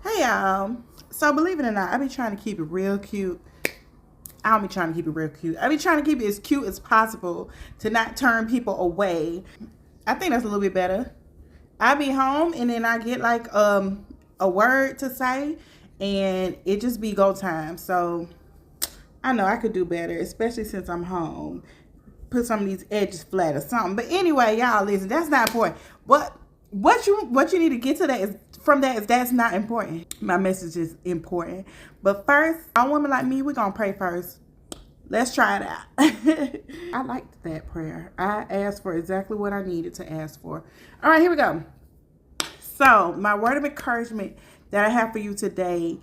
Hey y'all. So believe it or not, I be trying to keep it real cute. I don't be trying to keep it real cute. I be trying to keep it as cute as possible to not turn people away. I think that's a little bit better. I be home and then I get like a word to say and it just be go time. So I know I could do better, especially since I'm home. Put some of these edges flat or something. But anyway, y'all listen, that's not important. What you need to get to that is from that is that's not important. My message is important. But first, a woman like me, we're gonna pray first. Let's try it out. I liked that prayer. I asked for exactly what I needed to ask for. All right, here we go. So, my word of encouragement that I have for you today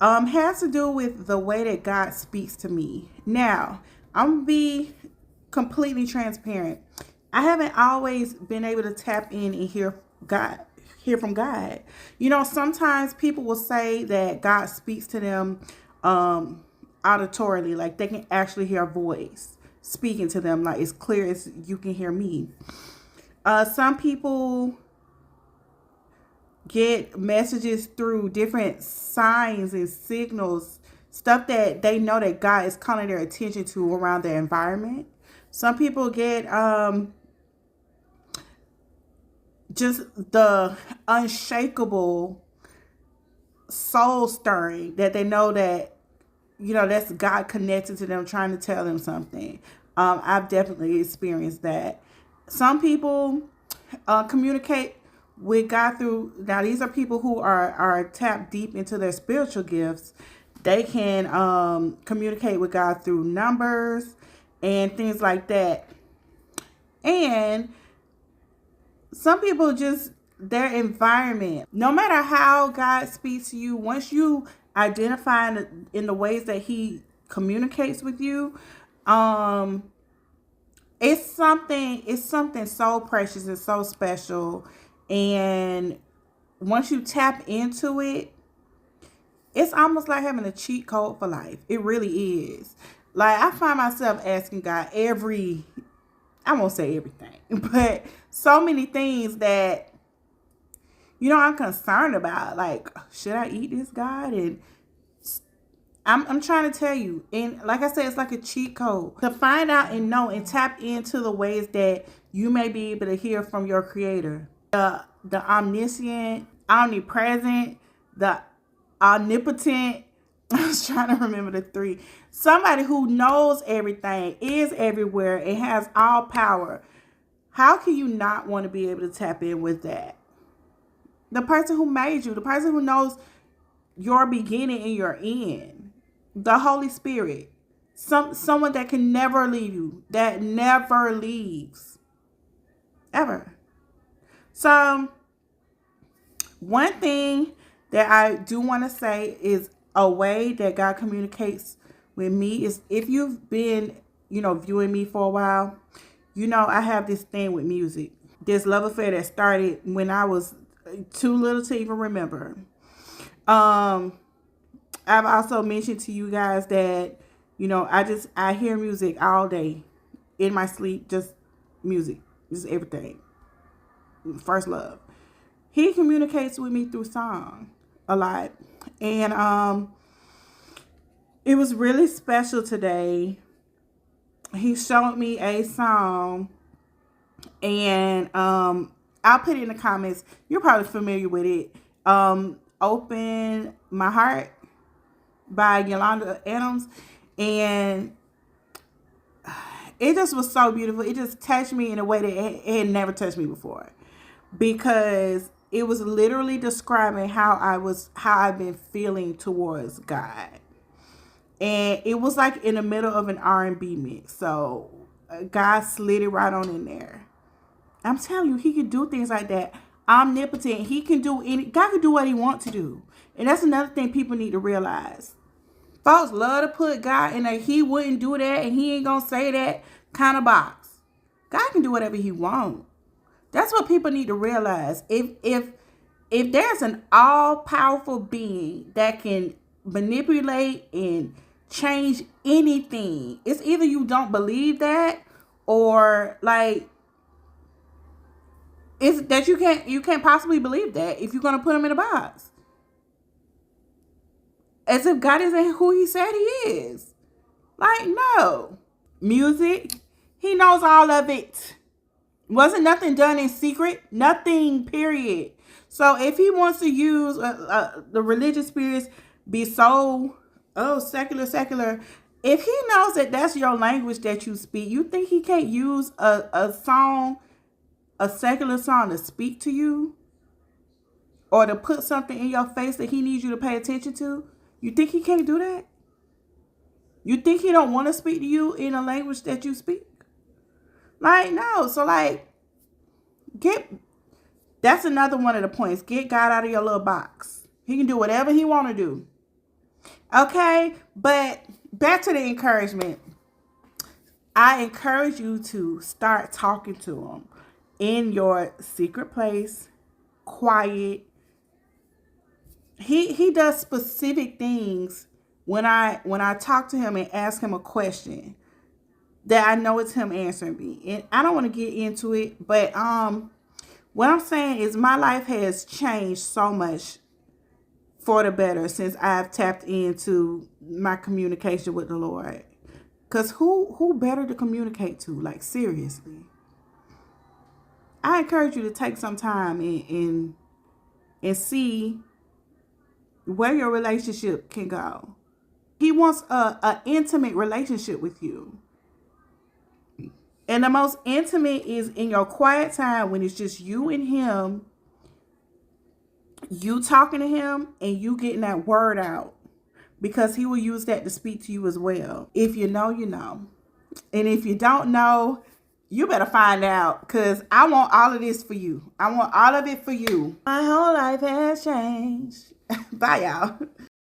has to do with the way that God speaks to me. Now, I'm going to be completely transparent. I haven't always been able to tap in and hear from God. You know, sometimes people will say that God speaks to them auditorily, like they can actually hear a voice speaking to them, like as clear as you can hear me. Some people get messages through different signs and signals, stuff that they know that God is calling their attention to around their environment. Some people get just the unshakable soul stirring that they know that, you know, that's God connected to them, trying to tell them something. I've definitely experienced that. Some people communicate with God through, now these are people who are tapped deep into their spiritual gifts. They can communicate with God through numbers and things like that. And some people just, their environment, no matter how God speaks to you, once you identify in the ways that he communicates with you, um it's something so precious and so special. And once you tap into it, it's almost like having a cheat code for life. It really is. Like, I find myself asking God I won't say everything, but so many things that, you know, I'm concerned about. Like, should I eat this, God? And I'm trying to tell you, and like I said, it's like a cheat code to find out and know and tap into the ways that you may be able to hear from your creator. The omniscient, omnipresent, the omnipotent. I was trying to remember the three. Somebody who knows everything, is everywhere, and has all power. How can you not want to be able to tap in with that? The person who made you, the person who knows your beginning and your end, the Holy Spirit, someone that can never leave you, that never leaves, ever. So, one thing that I do want to say is a way that God communicates with me is, if you've been, you know, viewing me for a while, you know, I have this thing with music. This love affair that started when I was too little to even remember. Um, I've also mentioned to you guys that, you know, I hear music all day in my sleep, just music, just everything. First love. He communicates with me through song a lot. And it was really special today. He showed me a song, and I'll put it in the comments. You're probably familiar with it. Open My Heart by Yolanda Adams. And it just was so beautiful. It just touched me in a way that it had never touched me before, because it was literally describing how I've been feeling towards God. And it was like in the middle of an R&B mix. So God slid it right on in there. I'm telling you, he can do things like that. Omnipotent. He can do God can do what he wants to do. And that's another thing people need to realize. Folks love to put God in a he wouldn't do that and he ain't gonna say that kind of box. God can do whatever he wants. That's what people need to realize. If there's an all powerful being that can manipulate and change anything, it's either you don't believe that, or like, it's that you can't possibly believe that if you're gonna put him in a box. as if God isn't who he said he is. Like, no. Music, he knows all of it. Wasn't nothing done in secret. Nothing, period. So if he wants to use the religious spirits, be so, secular. If he knows that that's your language that you speak, you think he can't use a song, a secular song, to speak to you? Or to put something in your face that he needs you to pay attention to? You think he can't do that? You think he don't want to speak to you in a language that you speak? Like, no. So, like, that's another one of the points. Get God out of your little box. He can do whatever he want to do. Okay? But back to the encouragement. I encourage you to start talking to him in your secret place, quiet. He does specific things when I talk to him and ask him a question that I know it's him answering me. And I don't want to get into it, but what I'm saying is my life has changed so much for the better since I've tapped into my communication with the Lord. Because who better to communicate to? Like, seriously. I encourage you to take some time and see where your relationship can go. He wants a intimate relationship with you. And the most intimate is in your quiet time when it's just you and him, you talking to him and you getting that word out, because he will use that to speak to you as well. If you know, you know. And if you don't know, you better find out, because I want all of this for you. I want all of it for you. My whole life has changed. Bye, y'all.